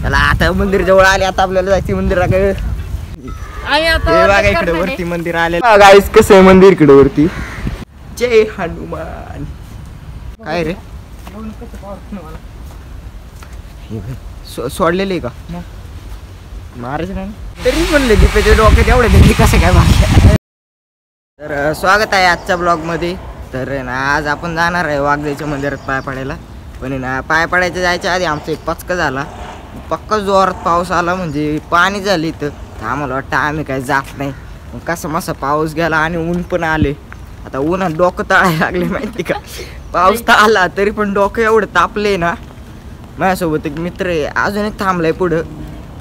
चला आता मंदिर जवळ आले. आता आपल्याला जायचं मंदिराकडे. बघा इकडे वरती मंदिर आले गाईस. कसं आहे मंदिर इकडे वरती. जय हनुमान. काय रे सोडलेले का महाराज नाही तरी म्हणले दीपेच्या डोक्यात एवढे दिली कसं काय बाकी. तर स्वागत आहे आजच्या ब्लॉग मध्ये. तर ना आज आपण जाणार आहे वाघदेवीच्या मंदिरात पाय पडायला. पण ना पाय पडायचं जायच्या आधी आमचा एक पचका झाला. पक्का जोरात पाऊस आला म्हणजे पाणी झाली. तर आम्हाला वाटतं आम्ही काय जात नाही. कसा मसा पाऊस गेला आणि ऊन पण आले. आता उन्हात डोकं तळायला लागले माहिती का. पाऊस तर आला तरी पण डोकं एवढं तापले ना. माझ्यासोबत एक मित्र आहे अजून एक थांबलाय पुढं.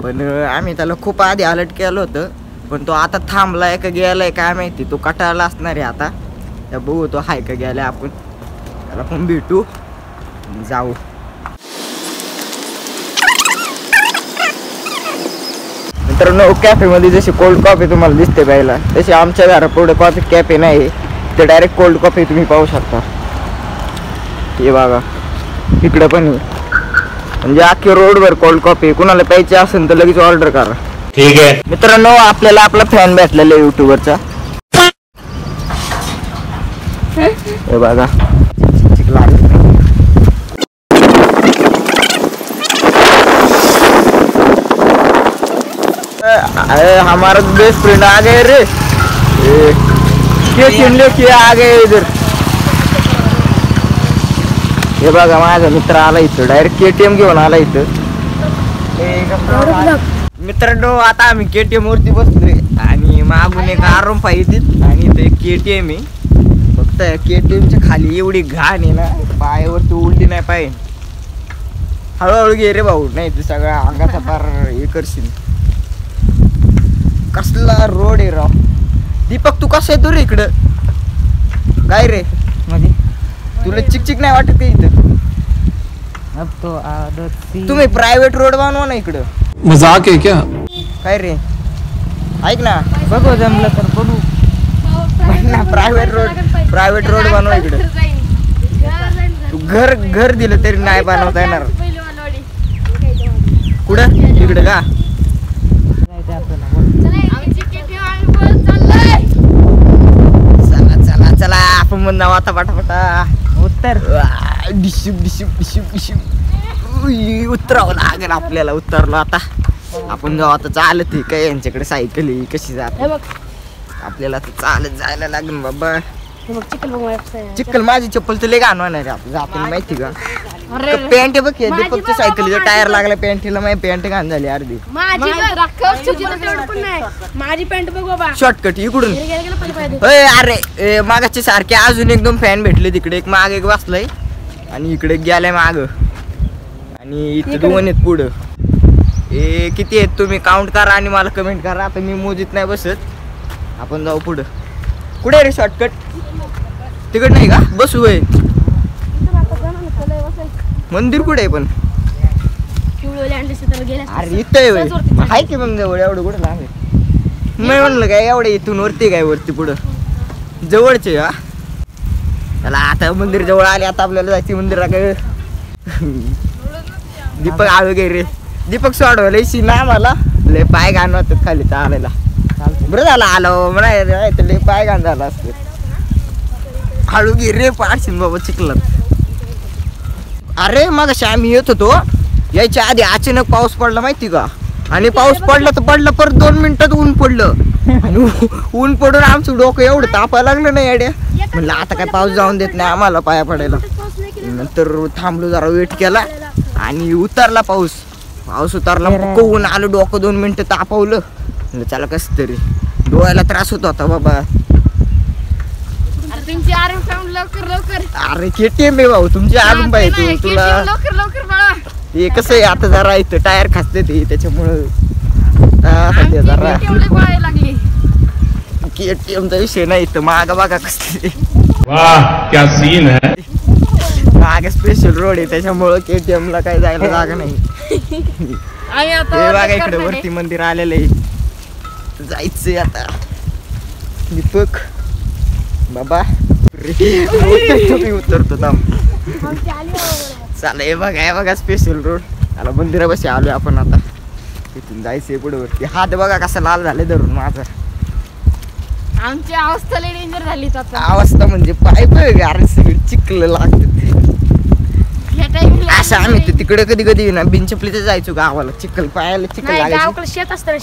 पण आम्ही त्याला खूप आधी अलर्ट केलं होतं. पण तो आता थांबलाय का गेलाय काय माहिती. तो कटाळला असणार आहे आता. त्या बघू तो हाय का गेलाय. आपण त्याला पण भेटू जाऊ. मित्रांनो कॅफेमध्ये जशी कोल्ड कॉफी तुम्हाला दिसते प्यायला तशी आमच्या घरापुढे कॉफी कॅफे नाही. ते डायरेक्ट कोल्ड कॉफी तुम्ही पाहू शकता. हे बघा इकडे पण म्हणजे अख्खी रोडवर कोल्ड कॉफी. कुणाला प्यायची असेल तर लगेच ऑर्डर करा. ठीक आहे मित्रांनो. आपल्याला आपला फॅन भेटलेला आहे युट्यूबरचा. हे बघा हमारा बेस्ट फ्रेंड आ गए रे. लेके आ गए इधर. हे बघा माझा मित्र आला इथं. डायरेक्ट KTM घेऊन आला इथं. मित्रांनो आता आम्ही KTM वरती बसलोय आणि मागून एक R15 येते आणि इथं एक KTM आहे. फक्त KTMच्या खाली एवढी घाण आहे ना पायावरती उलटी नाही पाय. हळूहळू घे रे भाऊ नाही तर सगळ्या अंगाचा पार हे करशील. कसला रोड आहे राव. दीपक तू कसं येतो रे इकडं. काय रे म्हणजे तुला चिकचिक नाही वाटत का इथं. तुम्ही प्रायव्हेट रोड बनवा ना इकडं. मजाक आहे क्या. काय रे ऐक ना बघू जमलं तर बघू ना. प्रायव्हेट रोड बनवा इकडं. तू घर दिलं तरी नाही बनवता येणार. कुठं इकडं का. चला चला आपण म्हणून नाव आता पटापटा उत्तर डिशिप डिशिप डिशिप डिशिप उतरावं लागेल आपल्याला. उतरलो आता आपण जाऊ. आता चालत आहे काय यांच्याकडे सायकल ही कशी जात आपल्याला तर चालत जायला लागेल बाबा. चिखल माझी चप्पल तर लय घाण होणार आहे जाते माहिती का. पॅन्ट बघ दीपकच्या सायकलीचा टायर लागला पॅन्टीला. माझी पॅन्ट घाण झाली अर्धी. माझी पॅन्ट बघ बाबा शॉर्टकट इकडून. अरे मागाचे सारखे अजून एकदम फॅन भेटले तिकडे. एक माग एक बसलाय आणि इकडे गेलाय माग आणि इथे दोन आहेत पुढं. ए किती आहेत तुम्ही काउंट करा आणि मला कमेंट करा. आता मी मोजीत नाही बसत. आपण जाऊ पुढं. कुठे रे शॉर्टकट तिकड नाही का बसू वय. मंदिर कुठे आहे पण. अरे इथं आहे की मग जवळ एवढं कुठं लांब आहे. मी म्हणलं काय एवढे इथून वरती काय वरती पुढं जवळचे हा. चला आता मंदिर जवळ आले. आता आपल्याला जायची मंदिराकडे. दीपक आलो गे रे. दीपक सोडवलं शी ना मला लय पाय घाण होतात खाली चालायला. बरं झालं आलो म्हणायचं लय पाय घाण झाला असत. हळू गे रे पाडशील बाबा चिखलात. अरे मग आम्ही येत होतो यायच्या आधी अचानक पाऊस पडला माहिती का. आणि पाऊस पडला तर पडलं परत 2 मिनिटात ऊन पडलं. आणि ऊन पडून आमचं डोकं एवढं तापायला लागलं ना येड्या. म्हणलं आता काय पाऊस जाऊन देत नाही आम्हाला पाया पडायला. नंतर थांबलो जरा वेट केला आणि उतरला पाऊस. पाऊस उतरला ऊन आलं डोकं 2 मिनिटं तापवलं. म्हणलं चला कसं तरी. डोळ्याला त्रास होत होता बाबा. अरे KTM आहे भाऊ तुमची आलून पाहिजे तुला. हे कसं आहे आता जरा इथं टायर खासते ते त्याच्यामुळं जरा KTMचा विषय नाही. इथं माग बघा कसले क्या सीन है. मागे स्पेशल रोड आहे त्याच्यामुळं KTM ला काही जायला जागा नाही. हे बघा इकडे वरती मंदिर आलेलं आहे. जायचंय आता. दीपक बाबा तुम्ही उतरतो थांब. चला हे बघा स्पेशल रोड. त्याला मंदिरापाशी आलोय आपण आता. तिथून जायचंय पुढे वरती. हात बघा कसा लाल झाले धरून माझा. आमची अवस्था लई डेंजर झाली आता. अवस्था म्हणजे पाय बघ सगळी चिखल लागते. या टाइमला असं आम्ही तर तिकडे कधी कधी ना बिनचपलीच जायचो गावाला. चिखल पायाला चिखल नाही, लागायचं. गावाकडे शेत असतं ना,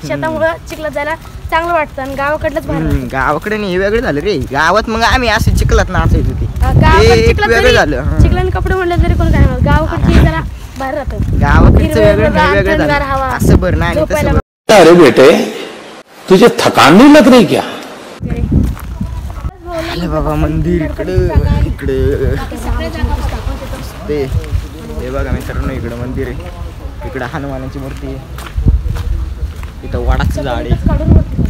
शेतामुळे चिखलात जायला चांगलं वाटतं आणि गावाकडलंच भारी वाटतं. गावाकडे नाही, हे वेगळं झालं रे. गावात मग आम्ही असं चिखलात नाचायचो ते. गावाकडे एक चिखलात वेगळं जरी- झालं. चिखलाने कपडे म्हणले तरी कोण काय म्हणत. गावाकडची जरा भारी राहतं. गावाकडचं वेगळं हिरवं नाही, वेगळं थंडगार झालं. हवा. असं बरं नाही आणि झोपायला तसं बरं. अरे बेटे तुझे थकान नहीं लग रही क्या? आलं बाबा मंदिर इकडे इकडे ते हे बघा मित्रांनो, इकडे मंदिर आहे. इकडे हनुमानाची मूर्ती आहे. इथं वडाचं झाड आहे. काढून वरती काढ.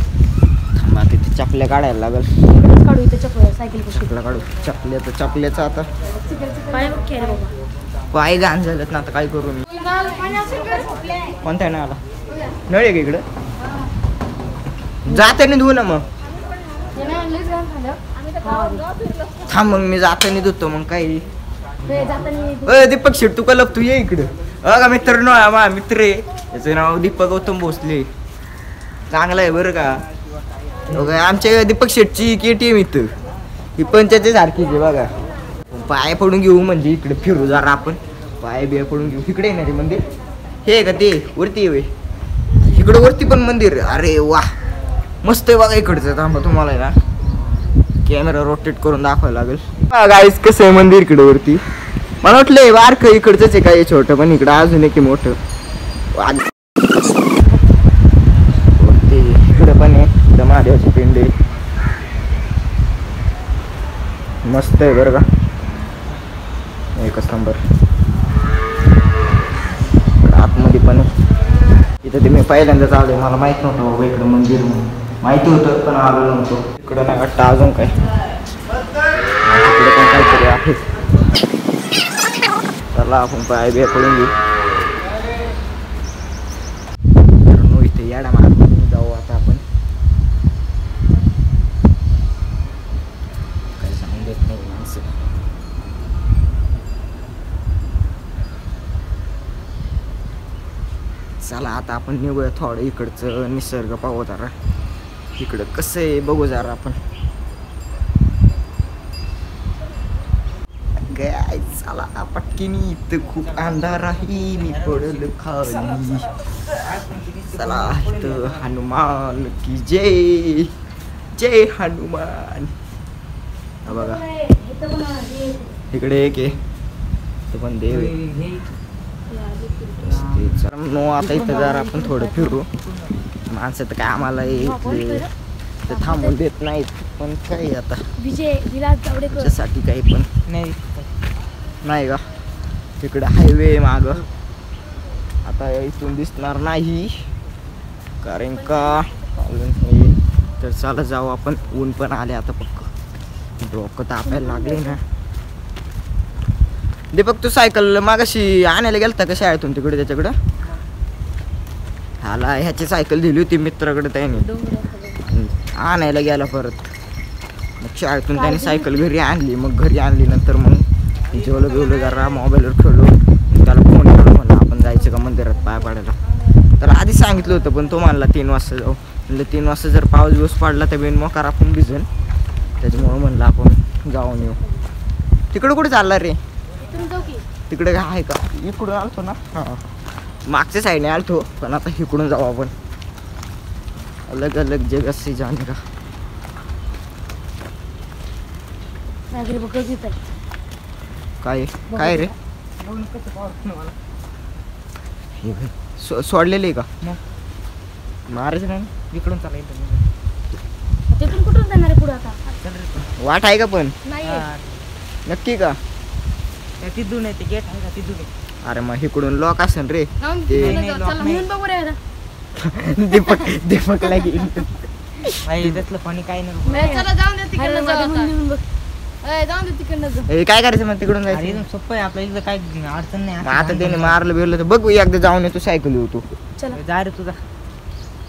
थांबा, तिथे चपल्या काढायला लागल. इकडेच काढू इथे चपळ सायकल चपल्या काढू. चपल्याचं आता पाय बघ की रे बाबा. पाय घाण झालेत ना, आता काय करू मी. कोणत्या नळाला नळ आहे का इकडं? जाताना धुवू ना मग. थांब मग मी जाताना धुतो मग काही. दीपक शेट तू का लपतो, ये इकडं. का मित्रांनो, हा मित्र आहे. याचं नाव दीपक गौतम भोसले. चांगला आहे बरं का. आमच्या दीपक शेटची KTM इथं ही पंचायती सारखीच आहे बघा. पाय पडून घेऊ म्हणजे इकडे फिरू जरा आपण. पाय बिया पडून घेऊ. इकडे आहे ना ते मंदिर. हे आहे का ते वरती आहे? इकडं वरती पण मंदिर. अरे वा मस्त आहे बघा इकडचं. थांबा तुम्हाला आहे ना कॅमेरा रोटेट करून दाखवायला लागेल. गाईस कसं आहे मंदिर इकडे वरती. मला वाटलं बारक इकडचंच आहे काय छोटं, पण इकडं अजून एक मोठं. वरती इकडं पण आहे. इकडं महादेवाची पिंड आहे. मस्त आहे बरं का. एकच नंबर. आतमध्ये पण इथं ते मी पहिल्यांदाच आलोय. मला माहित नव्हतं बाबा इकडं मंदिर म्हणून. माहिती होतं पण आलो नव्हतो. इकडं नाही वाटतं अजून काय. इकडे पण काहीतरी आहे. चला आपण पाय बिया पडून घेऊ. इथे याडा मारून जाऊ आता आपण. काय सांगून देत नाही माणसं. चला आता आपण निघूया थोडं इकडचं निसर्ग पाहू जरा. इकडं कसं आहे बघू जरा आपण. काय चला पटकिनी. इथं खूप अंधार आहे. मी पडल खाली. चला इथं हनुमान की जय. जय हनुमान. हा बघा इकडे एक आहे. तो पण देव आहे. नो आता इथं जरा आपण थोडं फिरू. माणसं तर काय आम्हाला इथले थांबून देत नाहीत, पण काय आता त्याच्यासाठी काही पण नाही का. तिकडे हायवे माग आता इथून दिसणार नाही कारण का. तर चला जाऊ आपण. ऊन पण आले आता पक्क. डोकं तापायला लागले ना. दीपक तू सायकल मागाशी आणायला गेलता का शाळेतून तिकडे त्याच्याकडं? ह्याला ह्याची सायकल दिली होती मित्राकडे त्याने. आणायला गेला परत. मग शाळेतून त्याने सायकल घरी आणली. मग घरी आणली नंतर मग जेवलं बिवलं जरा मोबाईलवर खेळलो. त्याला फोन केला म्हणलं आपण जायचं का मंदिरात पाय पाडायला. तर आधी सांगितलं होतं पण तो म्हणला 3 वाजता जाऊ. म्हणलं 3 वाजता जर पाऊस दिवस पडला तर बिन मोकार आपण भिजून. त्याच्यामुळं म्हणलं आपण जाऊन येऊ. तिकडं कुठे चालला रे? तिकडे काय आहे का? इकडून आलतो ना. हां मागच्या साईडने आलतो पण आता इकडून जाऊ आपण. अलग अलग जगह से जाने का. काय काय रे सोडलेले का मारायचं नाही? इकडून चालायचं. तिथून कुठून जाणार आहे पुढे आता? वाट आहे का पण? नाही नक्की का? तिथून येते गेट आहे का तिथून? अरे मग इकडून लॉक असेल रे. म्हणून बघू रे. दीपक दीपकला गेली. त्यातलं पाणी काय नाही. चला जाऊन दे तिकडनं जाऊ. जाऊन दे तिकडनं. काय करायचं मग तिकडून अरे जायचं? एकदम सोपं आहे आपल्या इथं काय अडचण नाही. मग आता त्याने मारलं बिरलं तर बघू एकदा जाऊन येतो सायकल येऊ. तू चला जा रे तुझा.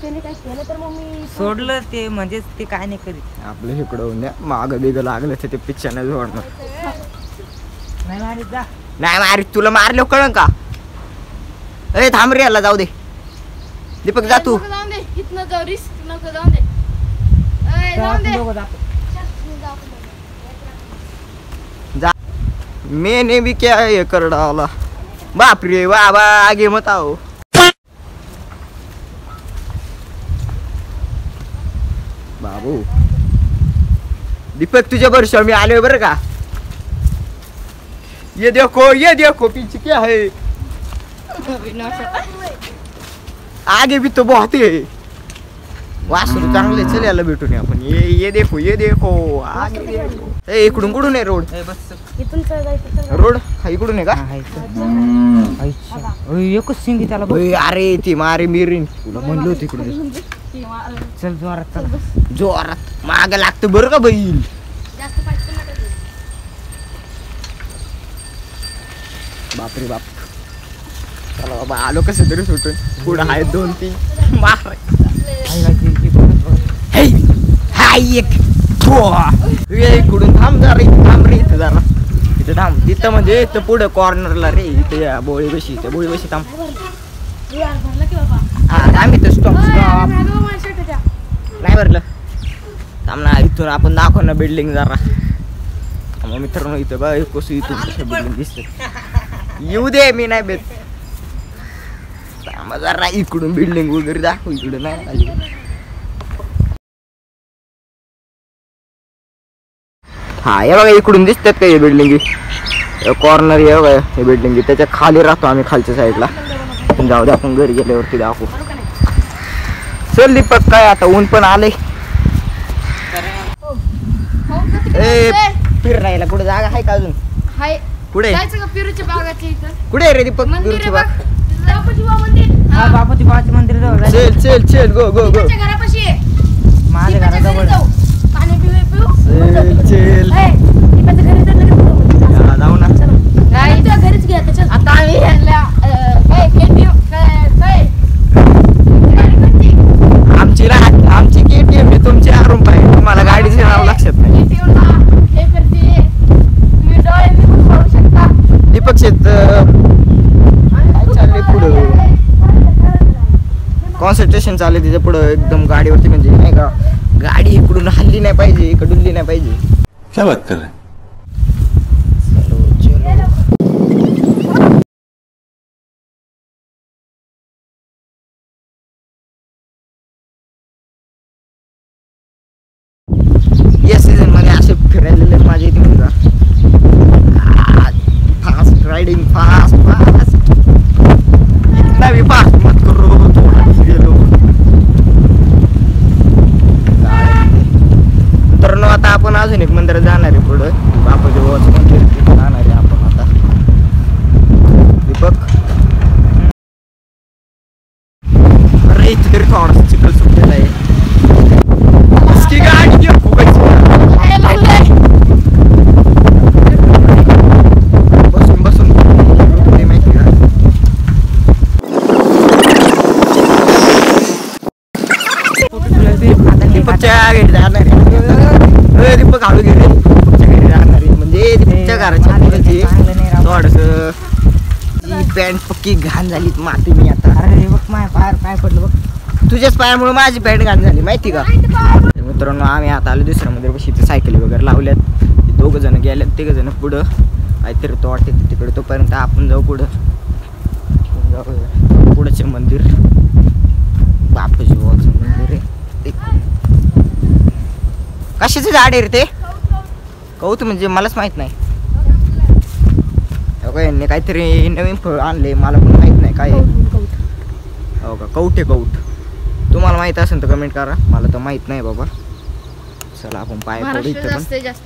त्याने काय केलं तर मग मी सोडलं ते म्हणजे ते काय नाही करीत. आपलं इकडं होऊन द्या. मागं बिगं लागलं तर ते पिक्चर जोडणार नाही मारीत जा. नाही मार. तुला मारलं कळण का? ए थांब रे, याला जाऊ दे. दीपक जा तू. नको जाऊन दे, इथनं जाऊ, रिस्क नको जाऊन दे. ए, जाऊन दे. दोघं जातो. चल, जाऊ आपण. जा. मैंने भी क्या ये कर डाला. बाप रे बाबा, आगे मत आओ. बाबू दीपक तुझ्या बरोबर मी आलोय बरं का. ये देखो पीछे क्या है. आगे भी तो बहुत है. वासरू चांगले, चल याला भेटून ये आपण. ये देखो आगे देखो. ए इकडून कुठून आहे रोड. ए, बस इथून चल, जायचं, चल. रोड हा इकडून आहे का. हा, इथं. अच्छा. ओय, एकच शिंगी त्याला बघ. ओय, अरे ती मारे मिरीन तुला म्हणलं होतं इकडून. चल जोरात चल. जोरात माग लागतं बरं का बैल. जास्त पाठ पण नका देऊ. बापरे बाप. चला बाबा, आलो कसं तरी सुटून. पुढं आहे 2-3 मार. हाय एक इकडून थांब जरा, इथं थांब रे, इथं जरा इथं थांब. तिथं म्हणजे इथं पुढं कॉर्नरला रे, इथं या बोळी बशी थांब. यार, भरलं की बाबा. हा थांब इथं. स्टॉप ओय, स्टॉप. भागव माझ्या शर्टाच्या. नाही भरलं. थांब ना, इथून आपण दाखव ना बिल्डिंग जरा. मग मित्रांनो इथं बघ कसं इथून कसं बिल्डिंग दिसत. येऊ दे, मी नाही बेत. थांब जरा, इकडून बिल्डिंग वगैरे दाखव. इकडं नाही आली. हा हे बघा, इकडून दिसतात का हे बिल्डिंग. कॉर्नर हे बघा, हे बिल्डिंग त्याच्या खाली राहतो आम्ही, खालच्या साईडला. जाऊ दे, आपण घरी गेल्यावरती दाखवू. चल दीपक, काय आता ऊन पण आलंय. हो का तिकडे ए जायचंय? फिरायला कुठे जागा आहे का अजून. हाय. कुठे जायचं का पिरूच्या बागाच्या इथं? कुठे आहे रे दीपक. मंदिर आहे दूरची बघ. बाग. बापूजी बा मंदिर. हा, बापूजी बाबाचे मंदिर जवळ जायचं. चल गो दीपाच्या घरापाशी आहे. माझ्या दीपाच्या घरी घराजवळ. जाऊ. पाणी पिऊ. चल. ए, दीपाच्या घरी तर लगेच जाऊ म्हणजे. हा, जाऊ ना. नाही, तुझ्या घरीच घ्या त्याच्यात. आता आम्ही ह्याला, KTM काय आमची KTM आहे, तुमची आरुम आहे. तुम्हाला गाडीचे नाव लक्षात नाही. KTM ला हे करते. तुम्ही डोळ्यांनी पण पाहू शकता. दीपक शेत काय चाललंय पुढं. कॉन्सन्ट्रेशन चालू आहे तिच्या पुढं एकदम गाडीवरती. म्हणजे नाही का, गाडी इकडून हल्ली नाही पाहिजे, इकडून नाही पाहिजे. क्या बात कर रहे हैं? या सीझन मध्ये असे फिरायला माझ्या इथे मुलगा. फास्ट रायडिंग, फास्ट इतना भी फास्ट मत करो, थोड़ा गेलो. तर आता आपण अजून एक मंदिर जाणार आहे पुढं. बापूजी बाबाचं मंदिर तिथे जाणार आहे आपण आता. दीपक, अरे इथे तरी थोडासा चिखल सुटलेला आहे. इसकी गाडी क्यों खूपच बसून ते माहिती का. दीपकच्या घरी जाणार आहे. दीपक हळू गेले. दीपकच्या घरी जाणार आहे म्हणजे दीपकच्या घराच्या पुढे थोडस पॅन्ट पक्की घाण झाली माती. मी आता अरे बघ, माझ्या पायावर पाय पडलं बघ. तुझ्याच पायामुळे माझी पॅन्ट घाण झाली माहिती का. मित्रांनो आम्ही आता आलो दुसऱ्या मंदिरापाशी. इथे सायकली वगैरे लावल्यात. 2 जण गेल्यात, 3 जण पुढं. काहीतरी तो वाटते तिकडे. तोपर्यंत आपण जाऊ पुढं. जाऊ पुढचे मंदिर, बापूजी बाबाचं मंदिर आहे. कशाचे झाड आहे रे ते. कौत म्हणजे मलाच माहित नाही. यांनी काहीतरी नवीन फळ आणले, मला पण माहित नाही काय. हो का, कौट आहे कौट. तुम्हाला माहित असेल तर कमेंट करा. मला तर माहित नाही बाबा. चला आपण पाय पडू इथं पण.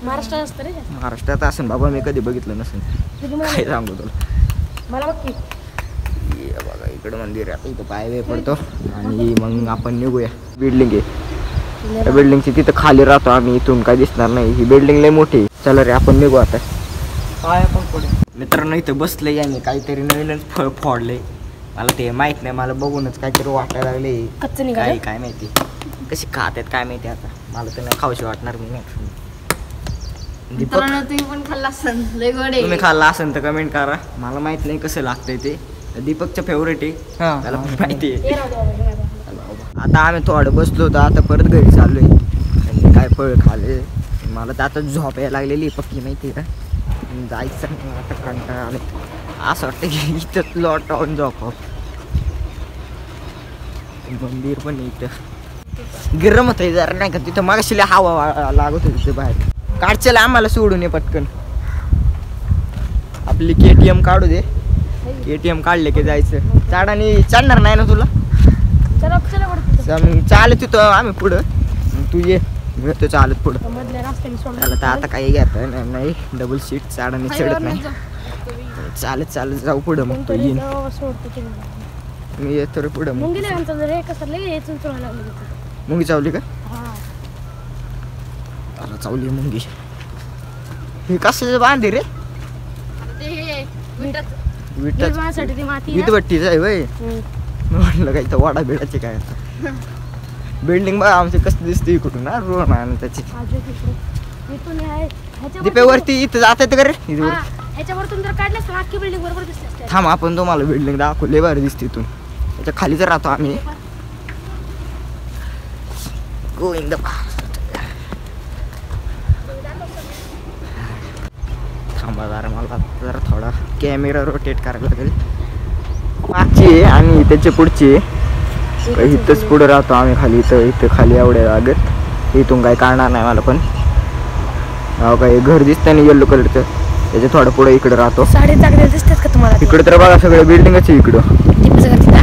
महाराष्ट्रात असतं रे जास्त. महाराष्ट्रात असेल बाबा, मी कधी बघितलं नसेल. काय सांगू तुला. मला बघ की. ये बघा इकडं मंदिर आहे. इथं पाय वे पडतो आणि मग आपण निघूया. बिल्डिंग आहे, त्या बिल्डिंगची तिथं खाली राहतो आम्ही. इथून काय दिसणार नाही. ही बिल्डिंग लय मोठी. चला रे आपण निघू आता. पाय पण पुढे. मित्रांनो इथं बसले याने काहीतरी नवीनच फळ फोडले. मला ते माहित नाही. मला बघूनच काहीतरी वाटायला लागले. कच्चं निघालं. काय माहिती कशी खात आहेत काय माहिती. आता मला तर नाही खाऊशी वाटणार. मी नाही. दीपक, मित्रांनो तुम्ही पण खाल्ला असाल, लय गोड आहे. तुम्ही खाल्ला असेल तर कमेंट करा. मला माहित नाही कसं लागतंय ते. दीपकचं फेवरेट आहे, हा. त्याला पण माहिती आहे. हे राहू दे बाबा, हे राहू दे. आता आम्ही थोडं बसलो होतो, आता परत घरी चाललोय. आणि काय फळ खाले, मला तर आता झोप यायला लागलेली पक्की माहिती आहे का. जायचं नाही आता, कंटाळा आले. असं वाटतं की इथंच लॉटावून झोपाव. मंदिर पण इथं गरम होत आहे जरा नाही का, तिथं मागाशी लय हवा लागत होती तिथे बाहेर. काढचेल आम्हाला सोडून ये पटकन. आपली KTM काढू दे, KTM काढले की जायचं. चाडाने चालणार नाही ना तुला. चला चला पडतो मग चालत तिथं आम्ही पुढं, मग तू ये भेटतो चालत पुढं. मधल्या रस्त्याने सोडून त्याला तर आता काही घेता नाही, डबल सीट चाडाने चढत नाही. चालत चालत जाऊ पुढं, मग तू येईन सोडतो मी येतो रे पुढं. मग मुंगीला आमचं जर हे कसं लय चुंचुळायला लागलं तिथं. मुंगी चावली का. हा अरे चावली मुंगी. हे कसं बांधे रे. ते हे विटाचं- विट निर्माणासाठी ती माती ना. विटभट्टीच आहे वय. हम्म. म्हटलं काही तर वाडा बिडाचे काय आता. बिल्डिंग बघा आमची कसं दिसते इकडून ना, रोड आणि त्याची. आजू तिकडे. इथून हे आहे. ह्याच्यावरती- दीपेवरती इथं जात येतं का रे इथं वर? हा, ह्याच्यावरतून जर काढलंस तर अख्खी बिल्डिंग बरोबर दिसते असते. थांब आपण तुम्हाला बिल्डिंग दाखवले भारी दिसते इथून. त्याच्या खाली तर राहतो आम्ही. गोविंद थांबा जरा, मला जरा थोडा कॅमेरा रोटेट करायला लागेल. मागची आहे आणि त्याच्या पुढची आहे. इथंच पुढे राहतो आम्ही खाली. इथं खाली एवढ्या लागत. इथून काय काढणार नाही मला पण. काय घर दिसतं नाही येल्लो कलरचं, त्याच्या थोडं पुढे इकडे राहतो. साडे चांगले दिसतात का तुम्हाला ते? इकडे तर बघा सगळं बिल्डिंगच आहे इकडं. टिपूचं घर तिथं?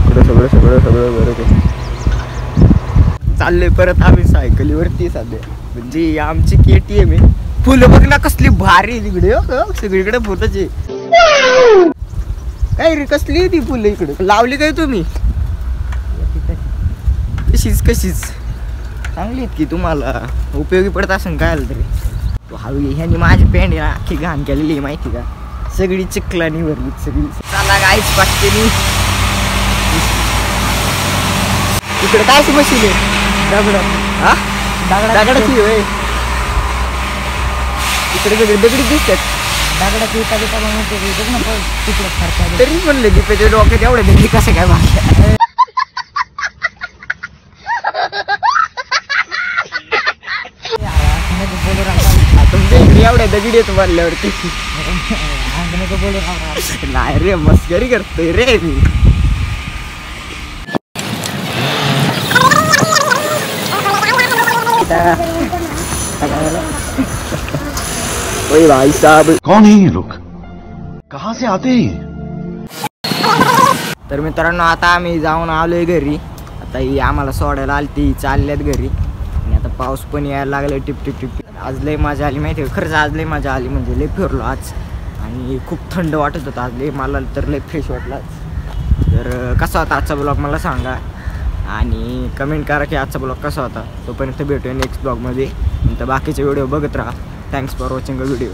इकडं सगळं सगळं सगळं बरोबर. चाललोय परत आम्ही सायकलीवरती सध्या. म्हणजे आमची KTM आहे. फुलं बघ ना कसली भारी आहे तिकडे. हो, सगळीकडे फुलंच आहे. काय रे कसली आहे ती फुलं इकडे लावली काय तुम्ही. कशीच चांगली आहेत की, तुम्हाला उपयोगी पडत असेल काय आलं तरी. हवी ह्यानी माझी पेंड अख्खी घाण केलेली आहे माहिती का, सगळी चिखलानी भरली सगळी. चला गाईच पाटकेनी. इकडे काय बसली दगड. हा दगडाची होय. इकडे सगळे दगडी दिसतात. दगडाची विटा बिटा बनवते बघ ना, तिकडे फारसा तरी म्हणले दीपेच्या डोक्यात एवढ्या दगडी कसं काय भागल्या. बोलू राहता तुमच्या इकडे एवढ्या दगडी येत मारल्यावरती. बोलू राहता. नाही रे, मस्करी करतोय रे मी. ओए भाई साहब, कौन है ये लोग, कहाँ से आते हैं? तर मित्रांनो आता आम्ही जाऊन आलोय घरी. आता ही आम्हाला सोडायला आली ती चालल्यात घरी. आणि आता पाऊस पण यायला लागला टिप टिप टिप. आज लय मजा आली माहिती आहे, खरंच आज लय मजा आली. म्हणजे लय फिरलो आज आणि खूप थंड वाटत होतं आज. लय मला तर लय फ्रेश वाटलं आज. तर कसा होता आजचा ब्लॉग मला सांगा आणि कमेंट करा की आजचा ब्लॉग कसा होता. तोपर्यंत भेटूया नेक्स्ट ब्लॉगमध्ये. नंतर बाकीचे व्हिडिओ बघत राहा. Thanks for watching a video.